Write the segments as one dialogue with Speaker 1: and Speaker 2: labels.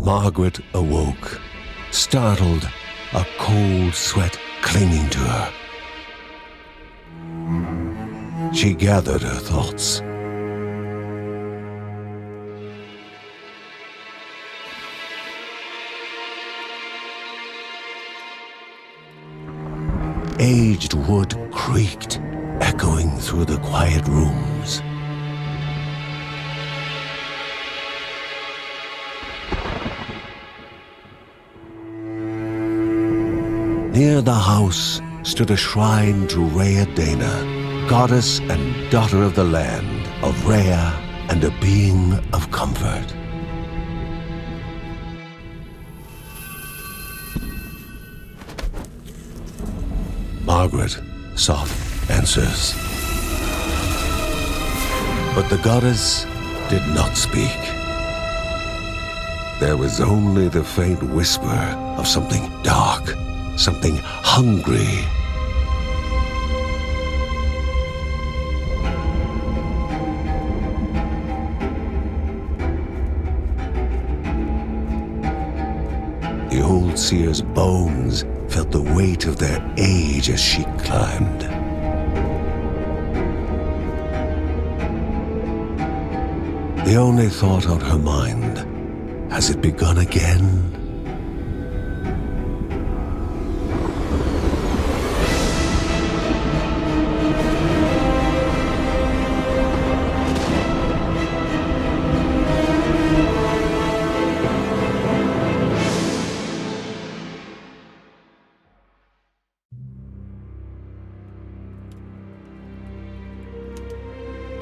Speaker 1: Margaret awoke, startled, a cold sweat clinging to her. She gathered her thoughts. Aged wood creaked, echoing through the quiet rooms. Near the house stood a shrine to Rhea Dana, goddess and daughter of the land, of Rhea and a being of comfort. Margaret sought answers. But the goddess did not speak. There was only the faint whisper of something dark, something hungry. The old seer's bones felt the weight of their age as she climbed. The only thought on her mind, has it begun again?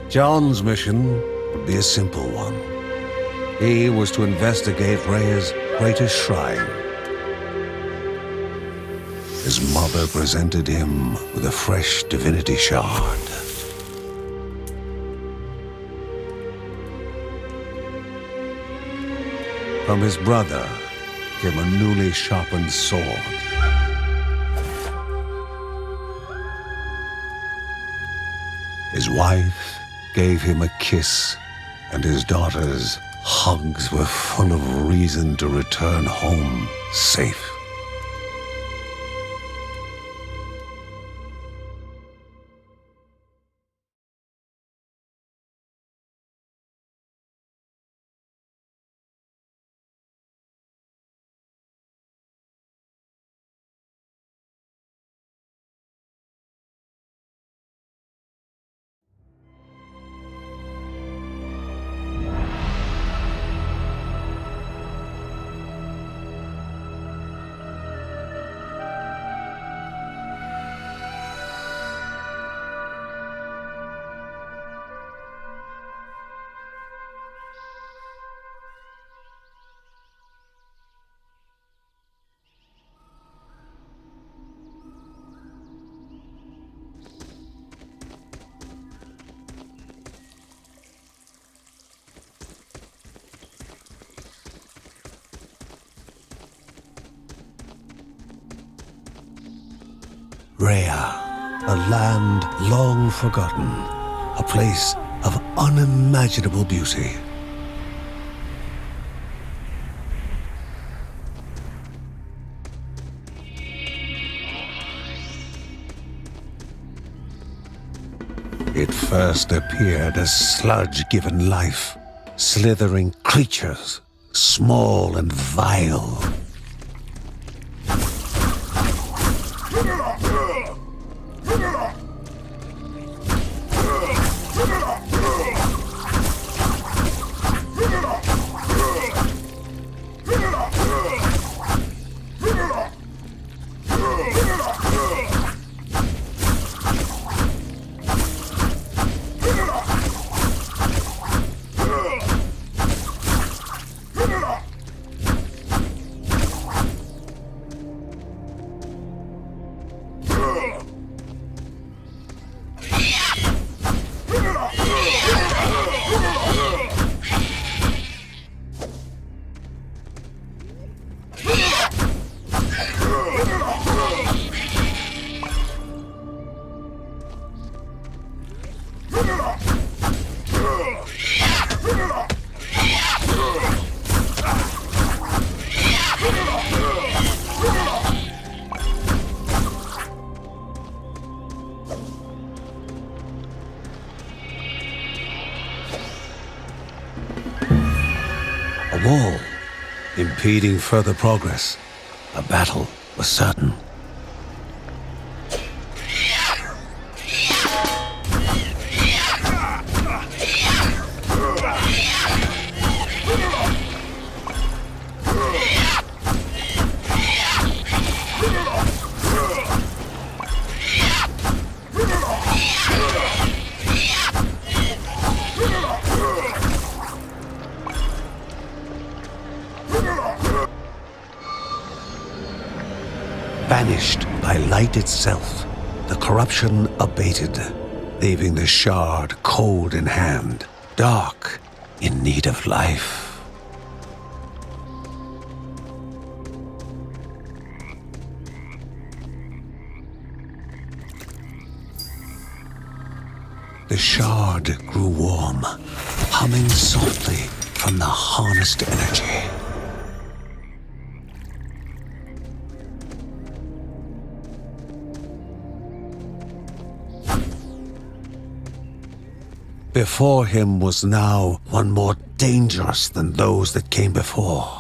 Speaker 1: John's mission would be a simple one. He was to investigate Rhea's greatest shrine. His mother presented him with a fresh divinity shard. From his brother came a newly sharpened sword. His wife gave him a kiss, and his daughter's hugs were full of reason to return home safe. Rhea, a land long forgotten, a place of unimaginable beauty. It first appeared as sludge given life, slithering creatures, small and vile. A wall, impeding further progress. A battle was certain. Banished by light itself, the corruption abated, leaving the shard cold in hand, dark, in need of life. The shard grew warm, humming softly from the harnessed energy. Before him was now one more dangerous than those that came before.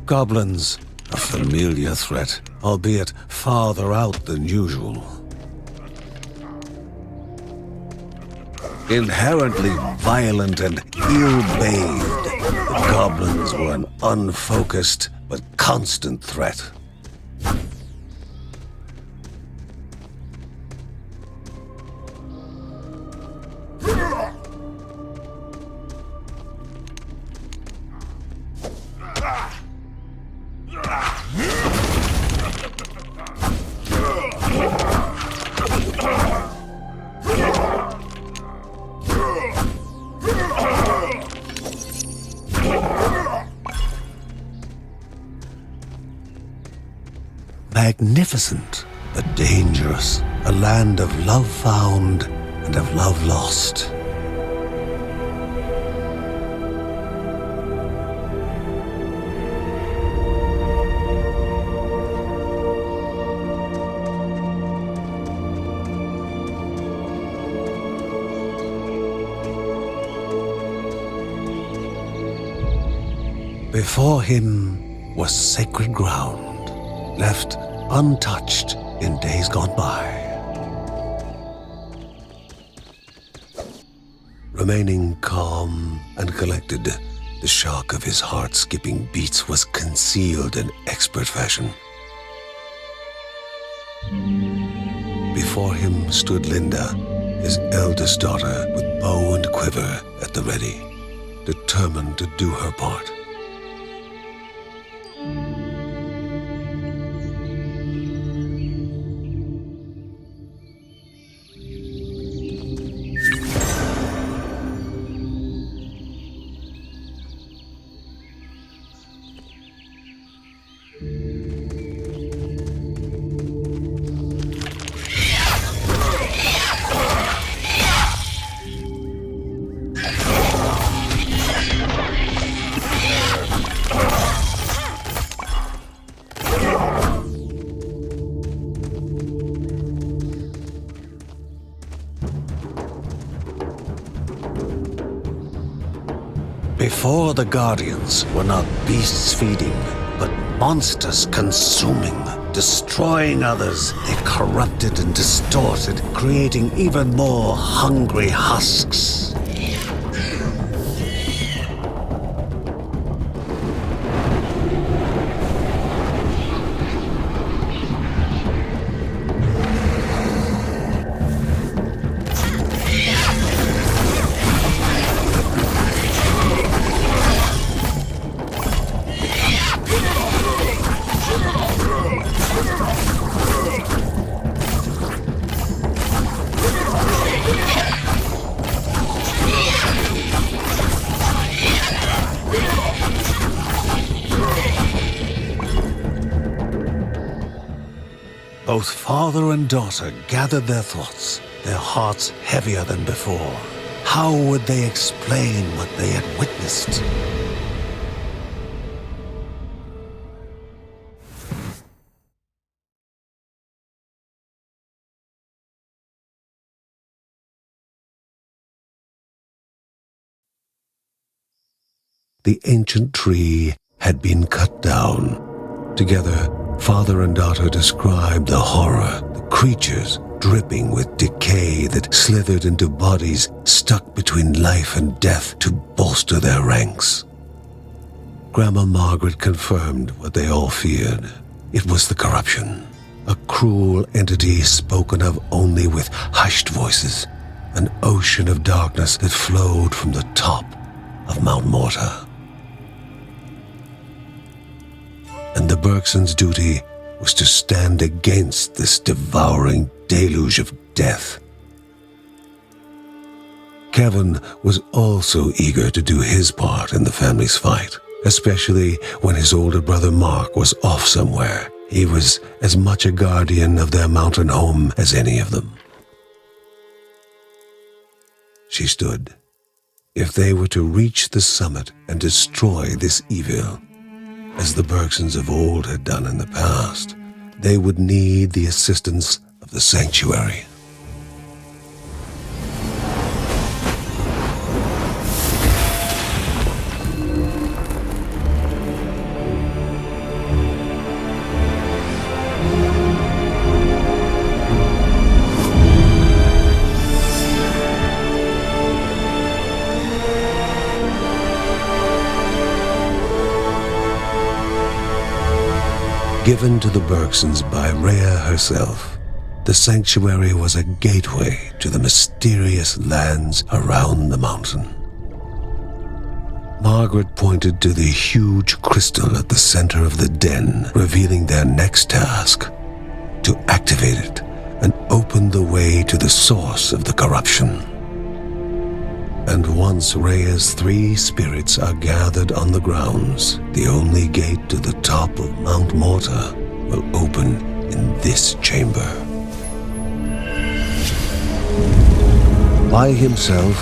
Speaker 1: Goblins, a familiar threat, albeit farther out than usual. Inherently violent and ill-bathed, the goblins were an unfocused but constant threat. Magnificent, but dangerous, a land of love found and of love lost. Before him was sacred ground, left untouched in days gone by. Remaining calm and collected, the shock of his heart-skipping beats was concealed in expert fashion. Before him stood Linda, his eldest daughter, with bow and quiver at the ready, determined to do her part. Before the Guardians were not beasts feeding, but monsters consuming, destroying others. They corrupted and distorted, creating even more hungry husks. Both father and daughter gathered their thoughts, their hearts heavier than before. How would they explain what they had witnessed? The ancient tree had been cut down. Together, father and daughter described the horror, the creatures dripping with decay that slithered into bodies stuck between life and death to bolster their ranks. Grandma Margaret confirmed what they all feared. It was the corruption, a cruel entity spoken of only with hushed voices, an ocean of darkness that flowed from the top of Mount Morta. And the Bergsons' duty was to stand against this devouring deluge of death. Kevin was also eager to do his part in the family's fight, especially when his older brother Mark was off somewhere. He was as much a guardian of their mountain home as any of them. She stood. If they were to reach the summit and destroy this evil, as the Bergsons of old had done in the past, they would need the assistance of the sanctuary. Given to the Bergsons by Rhea herself, the sanctuary was a gateway to the mysterious lands around the mountain. Margaret pointed to the huge crystal at the center of the den, revealing their next task: to activate it and open the way to the source of the corruption. And once Rhea's 3 spirits are gathered on the grounds, the only gate to the top of Mount Morta will open in this chamber. By himself,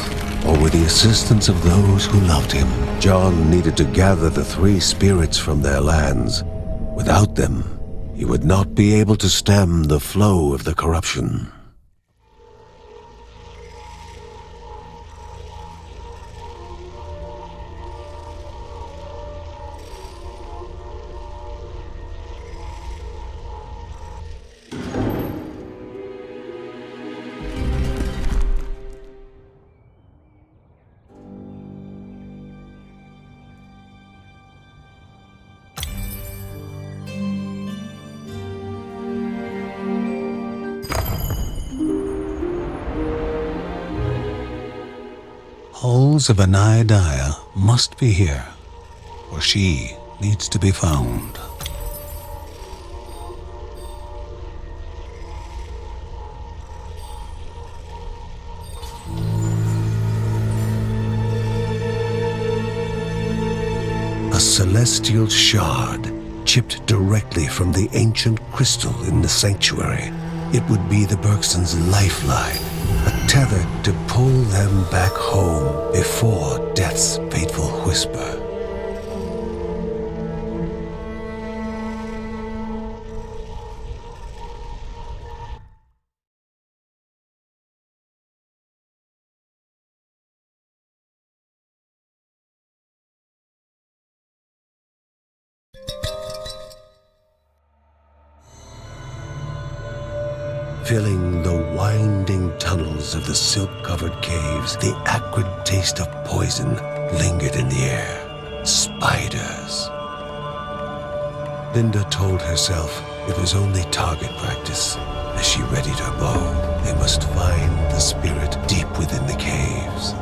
Speaker 1: or with the assistance of those who loved him, John needed to gather the 3 spirits from their lands. Without them, he would not be able to stem the flow of the corruption. Halls of Anaidiah must be here, or she needs to be found. A celestial shard chipped directly from the ancient crystal in the sanctuary. It would be the Bergsons' lifeline, a tether to pull them back home before death's fateful whisper. Filling the winding tunnels of the silk-covered caves, the acrid taste of poison lingered in the air. Spiders. Linda told herself it was only target practice. As she readied her bow, they must find the spirit deep within the caves.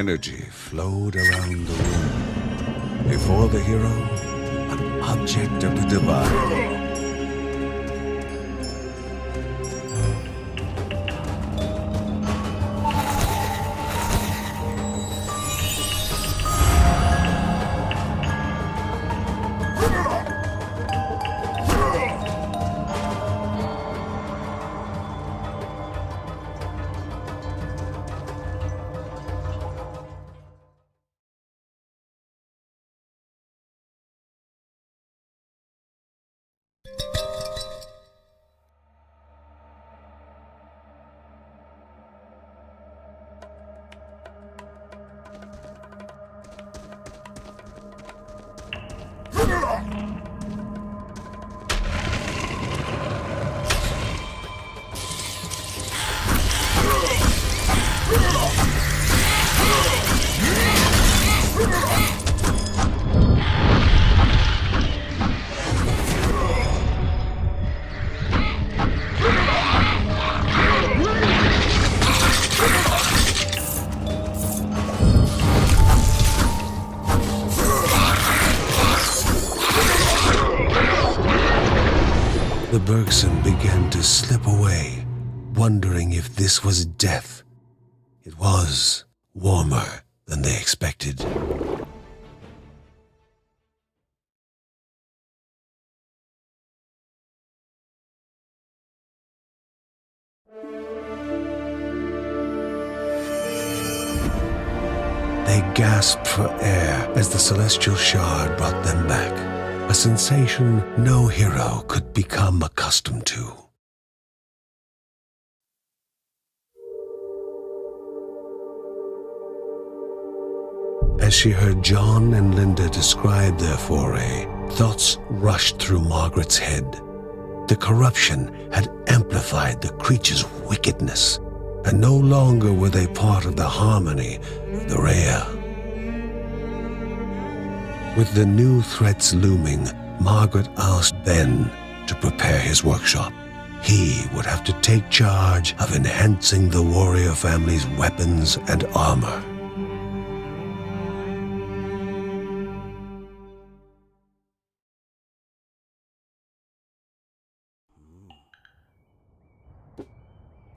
Speaker 1: Energy flowed around the room. Before the hero, an object of the divine. The Bergson began to slip away, wondering if this was death. It was warmer than they expected. They gasped for air as the celestial shard brought them back. A sensation no hero could become accustomed to. As she heard John and Linda describe their foray, thoughts rushed through Margaret's head. The corruption had amplified the creature's wickedness, and no longer were they part of the harmony of the Rhea. With the new threats looming, Margaret asked Ben to prepare his workshop. He would have to take charge of enhancing the warrior family's weapons and armor.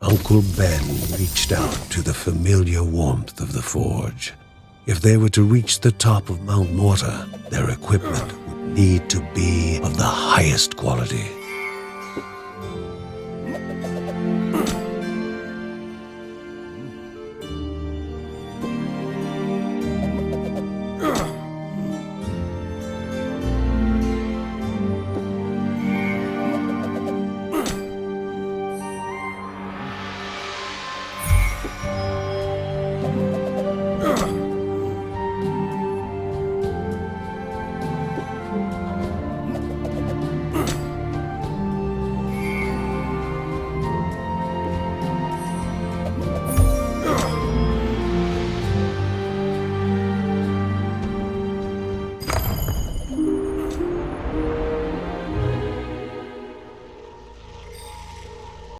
Speaker 1: Uncle Ben reached out to the familiar warmth of the forge. If they were to reach the top of Mount Morta, their equipment would need to be of the highest quality.